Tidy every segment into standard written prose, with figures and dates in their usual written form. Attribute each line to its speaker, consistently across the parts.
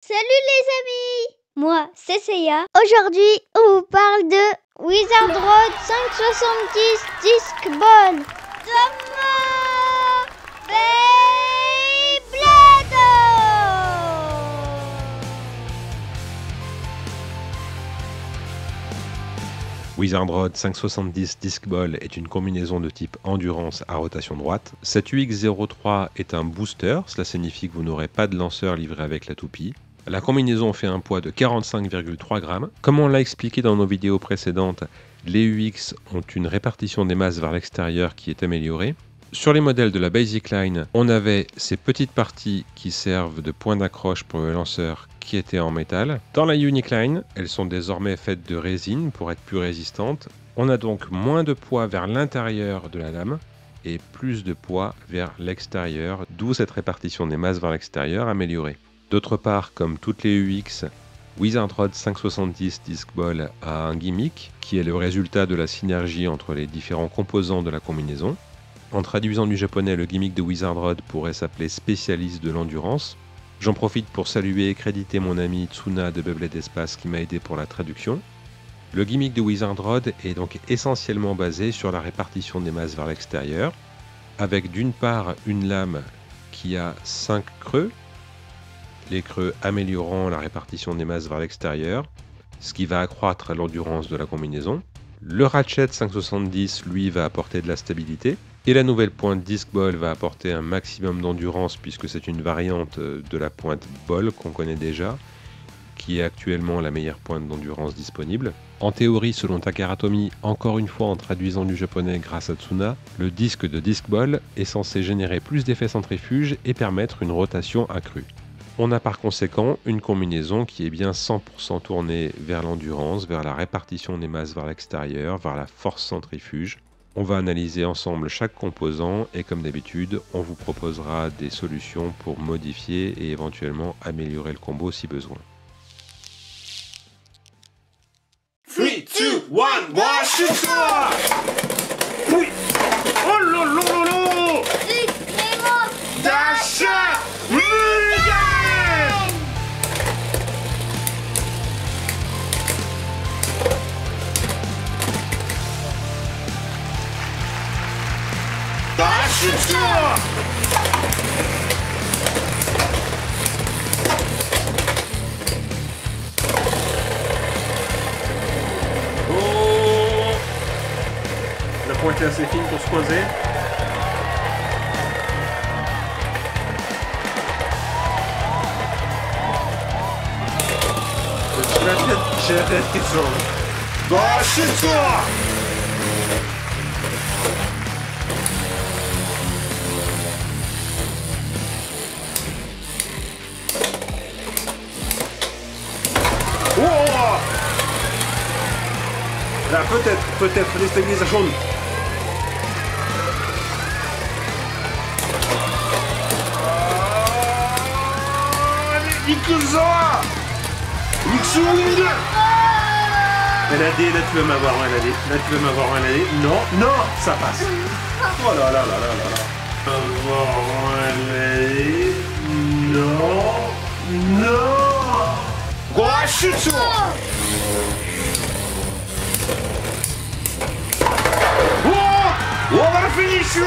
Speaker 1: Salut les amis! Moi, c'est Seiya. Aujourd'hui, on vous parle de Wizard Rod 570 Disc Ball.
Speaker 2: Wizard Rod 570 Disc Ball est une combinaison de type endurance à rotation droite. Cette UX03 est un booster, cela signifie que vous n'aurez pas de lanceur livré avec la toupie. La combinaison fait un poids de 45,3 grammes. Comme on l'a expliqué dans nos vidéos précédentes, les UX ont une répartition des masses vers l'extérieur qui est améliorée. Sur les modèles de la Basic Line, on avait ces petites parties qui servent de point d'accroche pour le lanceur qui étaient en métal. Dans la Unique Line, elles sont désormais faites de résine pour être plus résistantes. On a donc moins de poids vers l'intérieur de la lame et plus de poids vers l'extérieur, d'où cette répartition des masses vers l'extérieur améliorée. D'autre part, comme toutes les UX, Wizard Rod 570 Disc Ball a un gimmick qui est le résultat de la synergie entre les différents composants de la combinaison. En traduisant du japonais, le gimmick de Wizard Rod pourrait s'appeler spécialiste de l'endurance. J'en profite pour saluer et créditer mon ami Tsuna de Beyblade Espace qui m'a aidé pour la traduction. Le gimmick de Wizard Rod est donc essentiellement basé sur la répartition des masses vers l'extérieur, avec d'une part une lame qui a 5 creux, les creux améliorant la répartition des masses vers l'extérieur, ce qui va accroître l'endurance de la combinaison. Le ratchet 570, lui, va apporter de la stabilité. Et la nouvelle pointe Disc Ball va apporter un maximum d'endurance puisque c'est une variante de la pointe Ball qu'on connaît déjà, qui est actuellement la meilleure pointe d'endurance disponible. En théorie, selon Takaratomi, encore une fois en traduisant du japonais grâce à Tsuna, le disque de Disc Ball est censé générer plus d'effets centrifuges et permettre une rotation accrue. On a par conséquent une combinaison qui est bien 100% tournée vers l'endurance, vers la répartition des masses vers l'extérieur, vers la force centrifuge. On va analyser ensemble chaque composant et comme d'habitude, on vous proposera des solutions pour modifier et éventuellement améliorer le combo si besoin.
Speaker 3: 3, 2, 1, wash it off! Oui! Oh là là là là! Dasha! Mulligan! Dash it off! Oh! La pointe est assez fine pour se poser. J'ai raison. Dash it off! Oh! Là, peut-être, déstabilisation. Nikuza! Nixon! LAD, là tu veux m'avoir un LAD. Là tu veux m'avoir un LAD. Non, non, ça passe. Oh là là là là là là. Avoir un LAD. Non, non. Gouache ça! Oh! On va le finir!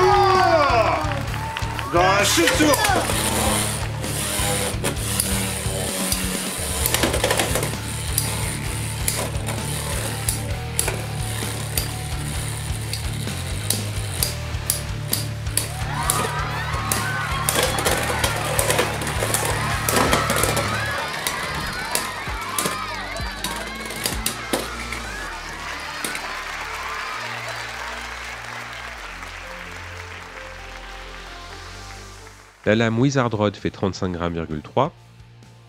Speaker 3: Gouache ça!
Speaker 2: La lame Wizard Rod fait 35,3 g.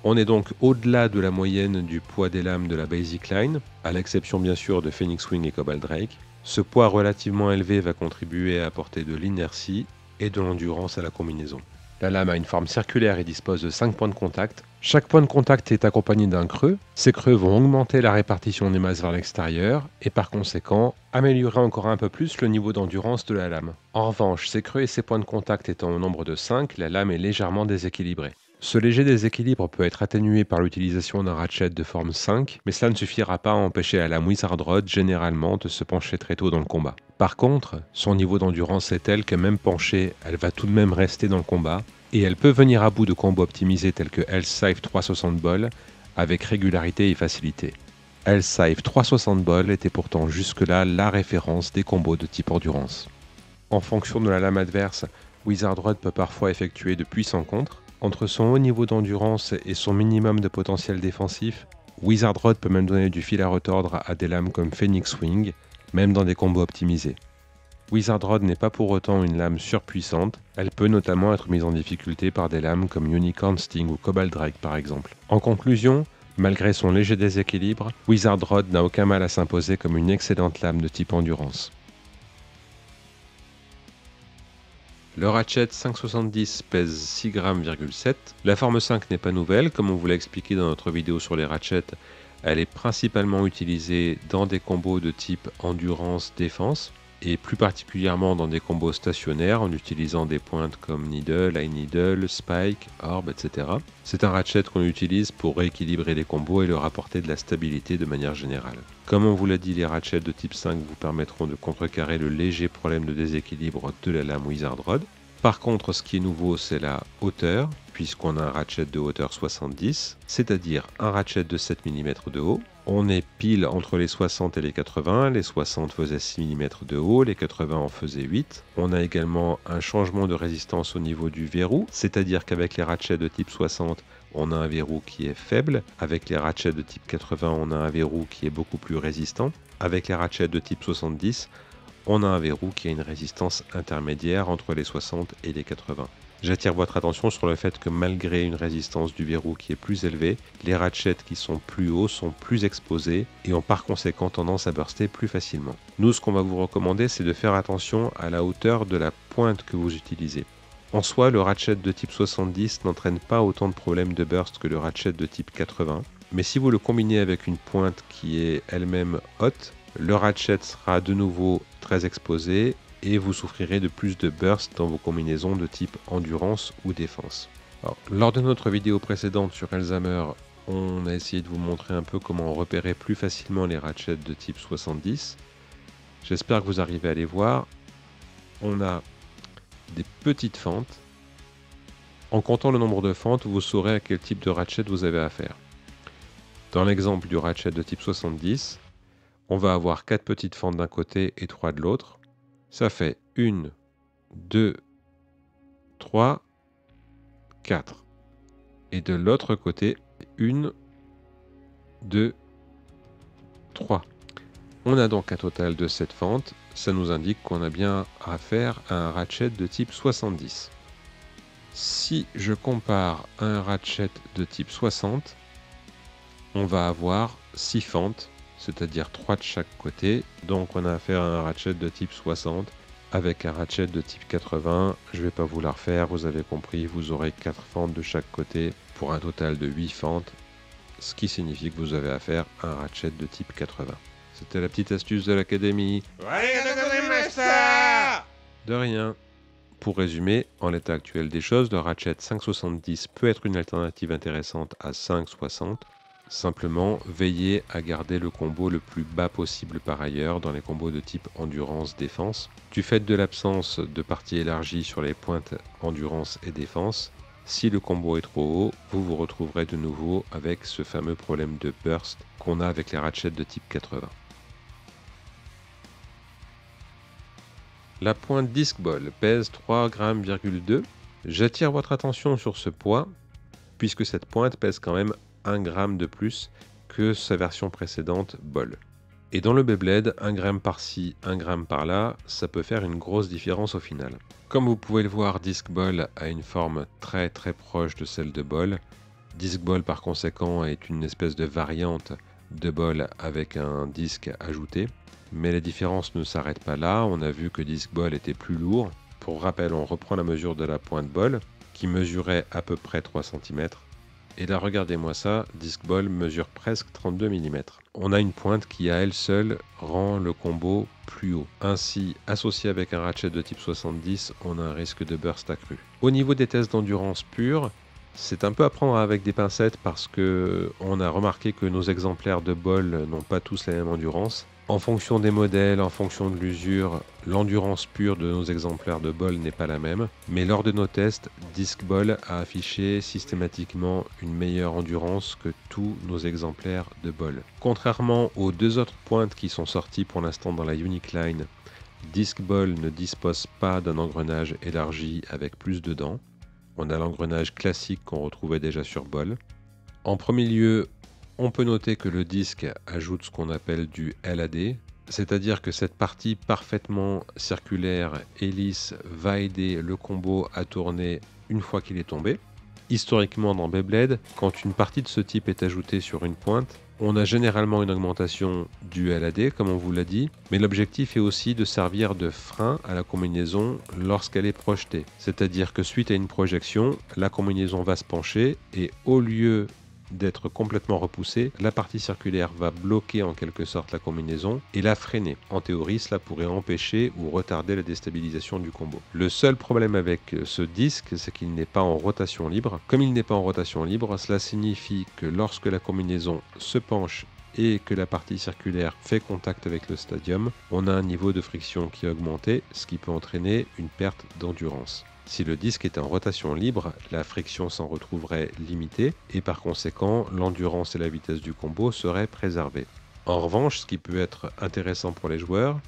Speaker 2: On est donc au-delà de la moyenne du poids des lames de la Basic Line, à l'exception bien sûr de Phoenix Wing et Cobalt Drake. Ce poids relativement élevé va contribuer à apporter de l'inertie et de l'endurance à la combinaison. La lame a une forme circulaire et dispose de 5 points de contact. Chaque point de contact est accompagné d'un creux. Ces creux vont augmenter la répartition des masses vers l'extérieur et par conséquent améliorer encore un peu plus le niveau d'endurance de la lame. En revanche, ces creux et ces points de contact étant au nombre de 5, la lame est légèrement déséquilibrée. Ce léger déséquilibre peut être atténué par l'utilisation d'un ratchet de forme 5, mais cela ne suffira pas à empêcher la lame Wizard Rod généralement de se pencher très tôt dans le combat. Par contre, son niveau d'endurance est tel que même penchée, elle va tout de même rester dans le combat, et elle peut venir à bout de combos optimisés tels que L-Scythe 360 Ball avec régularité et facilité. L-Scythe 360 Ball était pourtant jusque-là la référence des combos de type endurance. En fonction de la lame adverse, Wizard Rod peut parfois effectuer de puissants contres. Entre son haut niveau d'endurance et son minimum de potentiel défensif, Wizard Rod peut même donner du fil à retordre à des lames comme Phoenix Wing, même dans des combos optimisés. Wizard Rod n'est pas pour autant une lame surpuissante, elle peut notamment être mise en difficulté par des lames comme Unicorn Sting ou Cobalt Drake par exemple. En conclusion, malgré son léger déséquilibre, Wizard Rod n'a aucun mal à s'imposer comme une excellente lame de type endurance. Le ratchet 570 pèse 6,7 g. La forme 5 n'est pas nouvelle, comme on vous l'a expliqué dans notre vidéo sur les ratchets. Elle est principalement utilisée dans des combos de type endurance-défense, et plus particulièrement dans des combos stationnaires en utilisant des pointes comme Needle, High Needle, Spike, Orb, etc. C'est un ratchet qu'on utilise pour rééquilibrer les combos et leur apporter de la stabilité de manière générale. Comme on vous l'a dit, les ratchets de type 5 vous permettront de contrecarrer le léger problème de déséquilibre de la lame Wizard Rod. Par contre, ce qui est nouveau, c'est la hauteur, puisqu'on a un ratchet de hauteur 70, c'est-à-dire un ratchet de 7 mm de haut. On est pile entre les 60 et les 80, les 60 faisaient 6 mm de haut, les 80 en faisaient 8. On a également un changement de résistance au niveau du verrou, c'est-à-dire qu'avec les ratchets de type 60, on a un verrou qui est faible. Avec les ratchets de type 80, on a un verrou qui est beaucoup plus résistant. Avec les ratchets de type 70, on a un verrou qui a une résistance intermédiaire entre les 60 et les 80. J'attire votre attention sur le fait que malgré une résistance du verrou qui est plus élevée, les ratchets qui sont plus hauts sont plus exposés et ont par conséquent tendance à burster plus facilement. Nous, ce qu'on va vous recommander, c'est de faire attention à la hauteur de la pointe que vous utilisez. En soi, le ratchet de type 70 n'entraîne pas autant de problèmes de burst que le ratchet de type 80, mais si vous le combinez avec une pointe qui est elle-même haute, le ratchet sera de nouveau très exposé et vous souffrirez de plus de burst dans vos combinaisons de type endurance ou défense. Alors, lors de notre vidéo précédente sur Elzhammer, on a essayé de vous montrer un peu comment repérer plus facilement les ratchets de type 70. J'espère que vous arrivez à les voir. On a des petites fentes. En comptant le nombre de fentes, vous saurez à quel type de ratchet vous avez affaire. Dans l'exemple du ratchet de type 70, on va avoir 4 petites fentes d'un côté et 3 de l'autre. Ça fait 1, 2, 3, 4. Et de l'autre côté, 1, 2, 3. On a donc un total de 7 fentes. Ça nous indique qu'on a bien affaire à un ratchet de type 70. Si je compare un ratchet de type 60, on va avoir 6 fentes, c'est-à-dire 3 de chaque côté. Donc on a affaire à un ratchet de type 60 avec un ratchet de type 80. Je ne vais pas vous la refaire, vous avez compris, vous aurez 4 fentes de chaque côté pour un total de 8 fentes, ce qui signifie que vous avez affaire à un ratchet de type 80. C'était la petite astuce de l'académie. De rien. Pour résumer, en l'état actuel des choses, le ratchet 570 peut être une alternative intéressante à 560. Simplement, veillez à garder le combo le plus bas possible par ailleurs dans les combos de type endurance-défense. Du fait de l'absence de partie élargie sur les pointes endurance et défense, si le combo est trop haut, vous vous retrouverez de nouveau avec ce fameux problème de burst qu'on a avec les ratchets de type 80. La pointe Disc Ball pèse 3,2 g. J'attire votre attention sur ce poids, puisque cette pointe pèse quand même 1 g de plus que sa version précédente Ball. Et dans le Beyblade, 1 g par-ci, 1 g par-là, ça peut faire une grosse différence au final. Comme vous pouvez le voir, Disc Ball a une forme très proche de celle de Ball. Disc Ball par conséquent est une espèce de variante de Ball avec un disque ajouté. Mais les différences ne s'arrêtent pas là, on a vu que Disc Ball était plus lourd. Pour rappel, on reprend la mesure de la pointe Ball, qui mesurait à peu près 3 cm. Et là, regardez-moi ça, Disc Ball mesure presque 32 mm. On a une pointe qui, à elle seule, rend le combo plus haut. Ainsi, associé avec un ratchet de type 70, on a un risque de burst accru. Au niveau des tests d'endurance pure, C'est un peu à prendre avec des pincettes parce que on a remarqué que nos exemplaires de bol n'ont pas tous la même endurance. En fonction des modèles, en fonction de l'usure, l'endurance pure de nos exemplaires de bol n'est pas la même. Mais lors de nos tests, Disc Ball a affiché systématiquement une meilleure endurance que tous nos exemplaires de bol. Contrairement aux deux autres pointes qui sont sorties pour l'instant dans la Unique Line, Disc Ball ne dispose pas d'un engrenage élargi avec plus de dents. On a l'engrenage classique qu'on retrouvait déjà sur bol. En premier lieu, on peut noter que le disque ajoute ce qu'on appelle du LAD, c'est-à-dire que cette partie parfaitement circulaire et lisse va aider le combo à tourner une fois qu'il est tombé. Historiquement dans Beyblade, quand une partie de ce type est ajoutée sur une pointe, on a généralement une augmentation du LAD, comme on vous l'a dit, mais l'objectif est aussi de servir de frein à la combinaison lorsqu'elle est projetée. C'est-à-dire que suite à une projection, la combinaison va se pencher et au lieu d'être complètement repoussée, la partie circulaire va bloquer en quelque sorte la combinaison et la freiner. En théorie, cela pourrait empêcher ou retarder la déstabilisation du combo. Le seul problème avec ce disque, c'est qu'il n'est pas en rotation libre. Comme il n'est pas en rotation libre, cela signifie que lorsque la combinaison se penche et que la partie circulaire fait contact avec le stadium, on a un niveau de friction qui est augmenté, ce qui peut entraîner une perte d'endurance. Si le disque est en rotation libre, la friction s'en retrouverait limitée et par conséquent, l'endurance et la vitesse du combo seraient préservées. En revanche, ce qui peut être intéressant pour les joueurs,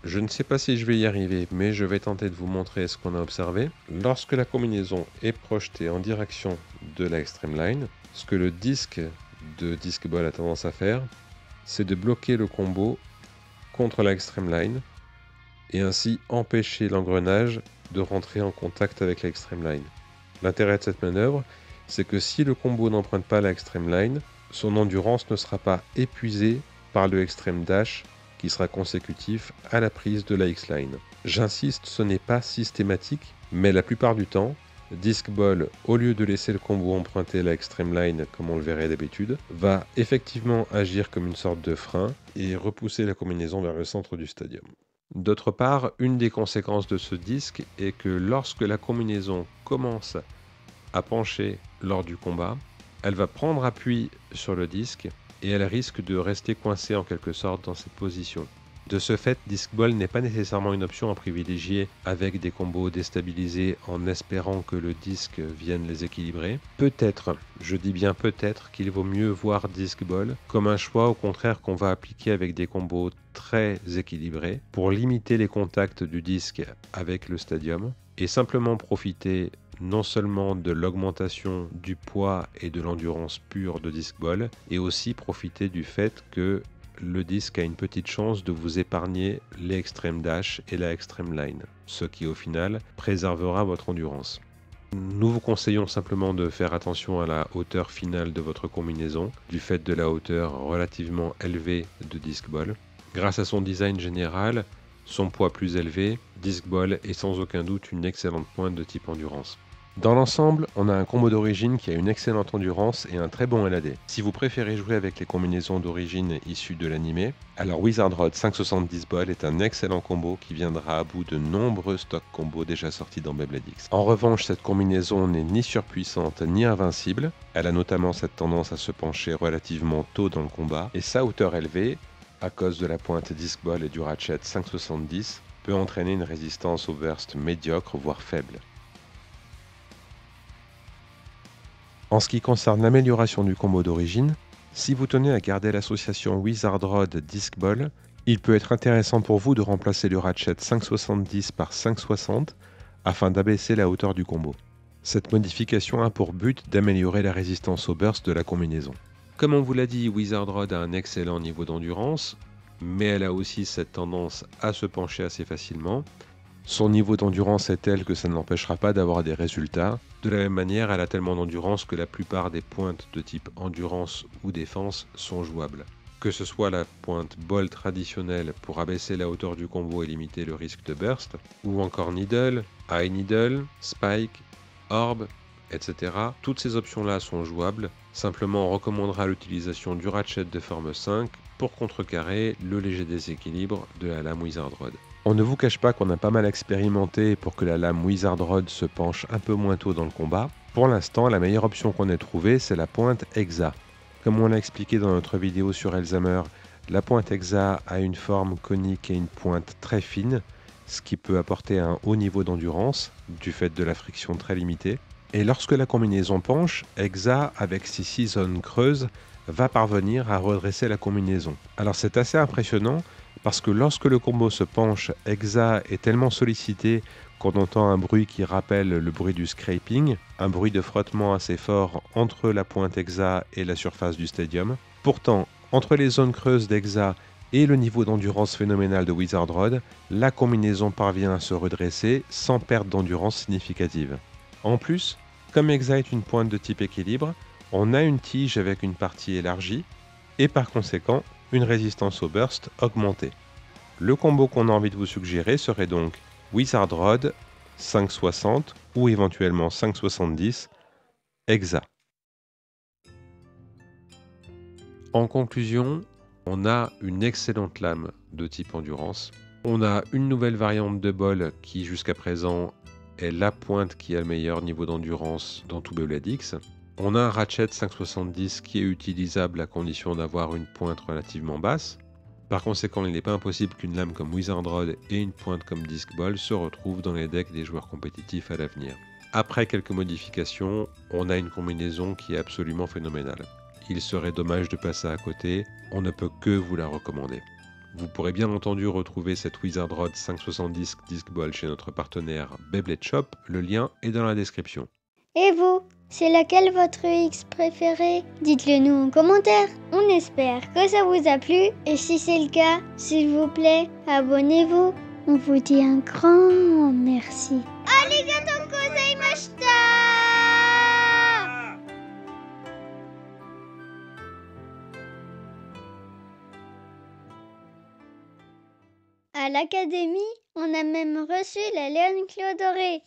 Speaker 2: je ne sais pas si je vais y arriver, mais je vais tenter de vous montrer ce qu'on a observé. Lorsque la combinaison est projetée en direction de la Extreme Line, ce que le disque de Disc Ball a tendance à faire, c'est de bloquer le combo contre la Extreme Line et ainsi empêcher l'engrenage de rentrer en contact avec la Extreme Line. L'intérêt de cette manœuvre, c'est que si le combo n'emprunte pas la Extreme Line, son endurance ne sera pas épuisée par le Extreme Dash qui sera consécutif à la prise de la X-Line. J'insiste, ce n'est pas systématique, mais la plupart du temps, Disc Ball, au lieu de laisser le combo emprunter la Extreme Line comme on le verrait d'habitude, va effectivement agir comme une sorte de frein et repousser la combinaison vers le centre du stadium. D'autre part, une des conséquences de ce disque est que lorsque la combinaison commence à pencher lors du combat, elle va prendre appui sur le disque et elle risque de rester coincée en quelque sorte dans cette position. De ce fait, Disc Ball n'est pas nécessairement une option à privilégier avec des combos déstabilisés en espérant que le disque vienne les équilibrer. Peut-être, je dis bien peut-être, qu'il vaut mieux voir Disc Ball comme un choix au contraire qu'on va appliquer avec des combos très équilibrés pour limiter les contacts du disque avec le stadium et simplement profiter non seulement de l'augmentation du poids et de l'endurance pure de Disc Ball, et aussi profiter du fait que le disque a une petite chance de vous épargner les Extreme Dash et la Extreme Line, ce qui au final préservera votre endurance. Nous vous conseillons simplement de faire attention à la hauteur finale de votre combinaison, du fait de la hauteur relativement élevée de Disc Ball. Grâce à son design général, son poids plus élevé, Disc Ball est sans aucun doute une excellente pointe de type endurance. Dans l'ensemble, on a un combo d'origine qui a une excellente endurance et un très bon LAD. Si vous préférez jouer avec les combinaisons d'origine issues de l'anime, alors Wizard Rod 570 Ball est un excellent combo qui viendra à bout de nombreux stocks combos déjà sortis dans Beyblade X. En revanche, cette combinaison n'est ni surpuissante ni invincible. Elle a notamment cette tendance à se pencher relativement tôt dans le combat et sa hauteur élevée, à cause de la pointe Disc Ball et du ratchet 570, peut entraîner une résistance au burst médiocre voire faible. En ce qui concerne l'amélioration du combo d'origine, si vous tenez à garder l'association Wizard Rod Disc Ball, il peut être intéressant pour vous de remplacer le ratchet 570 par 560 afin d'abaisser la hauteur du combo. Cette modification a pour but d'améliorer la résistance au burst de la combinaison. Comme on vous l'a dit, Wizard Rod a un excellent niveau d'endurance, mais elle a aussi cette tendance à se pencher assez facilement. Son niveau d'endurance est tel que ça ne l'empêchera pas d'avoir des résultats. De la même manière, elle a tellement d'endurance que la plupart des pointes de type endurance ou défense sont jouables. Que ce soit la pointe ball traditionnelle pour abaisser la hauteur du combo et limiter le risque de burst, ou encore needle, high needle, spike, orb, etc. Toutes ces options-là sont jouables. Simplement, on recommandera l'utilisation du ratchet de forme 5 pour contrecarrer le léger déséquilibre de la lame Wizard Rod. On ne vous cache pas qu'on a pas mal expérimenté pour que la lame Wizard Rod se penche un peu moins tôt dans le combat. Pour l'instant, la meilleure option qu'on ait trouvée, c'est la pointe Hexa. Comme on l'a expliqué dans notre vidéo sur Elzhammer, la pointe Hexa a une forme conique et une pointe très fine, ce qui peut apporter un haut niveau d'endurance, du fait de la friction très limitée. Et lorsque la combinaison penche, Hexa, avec ses 6 zones creuses, va parvenir à redresser la combinaison. Alors c'est assez impressionnant, parce que lorsque le combo se penche, Hexa est tellement sollicité qu'on entend un bruit qui rappelle le bruit du scraping, un bruit de frottement assez fort entre la pointe Hexa et la surface du stadium. Pourtant, entre les zones creuses d'Hexa et le niveau d'endurance phénoménal de Wizard Rod, la combinaison parvient à se redresser sans perte d'endurance significative. En plus, comme Hexa est une pointe de type équilibre, on a une tige avec une partie élargie et par conséquent une résistance au burst augmentée. Le combo qu'on a envie de vous suggérer serait donc Wizard Rod 560 ou éventuellement 570 Hexa. En conclusion, on a une excellente lame de type endurance. On a une nouvelle variante de bol qui jusqu'à présent est la pointe qui a le meilleur niveau d'endurance dans tout Beyblade X. On a un ratchet 570 qui est utilisable à condition d'avoir une pointe relativement basse. Par conséquent, il n'est pas impossible qu'une lame comme Wizard Rod et une pointe comme Disc Ball se retrouvent dans les decks des joueurs compétitifs à l'avenir. Après quelques modifications, on a une combinaison qui est absolument phénoménale. Il serait dommage de passer à côté, on ne peut que vous la recommander. Vous pourrez bien entendu retrouver cette Wizard Rod 570 Disc Ball chez notre partenaire Beyblade Shop, le lien est dans la description.
Speaker 1: Et vous, c'est laquelle votre X préféré? Dites-le nous en commentaire. On espère que ça vous a plu. Et si c'est le cas, s'il vous plaît, abonnez-vous. On vous dit un grand merci. Arigatou gozaimashita! À l'académie, on a même reçu la Léone Clodorée.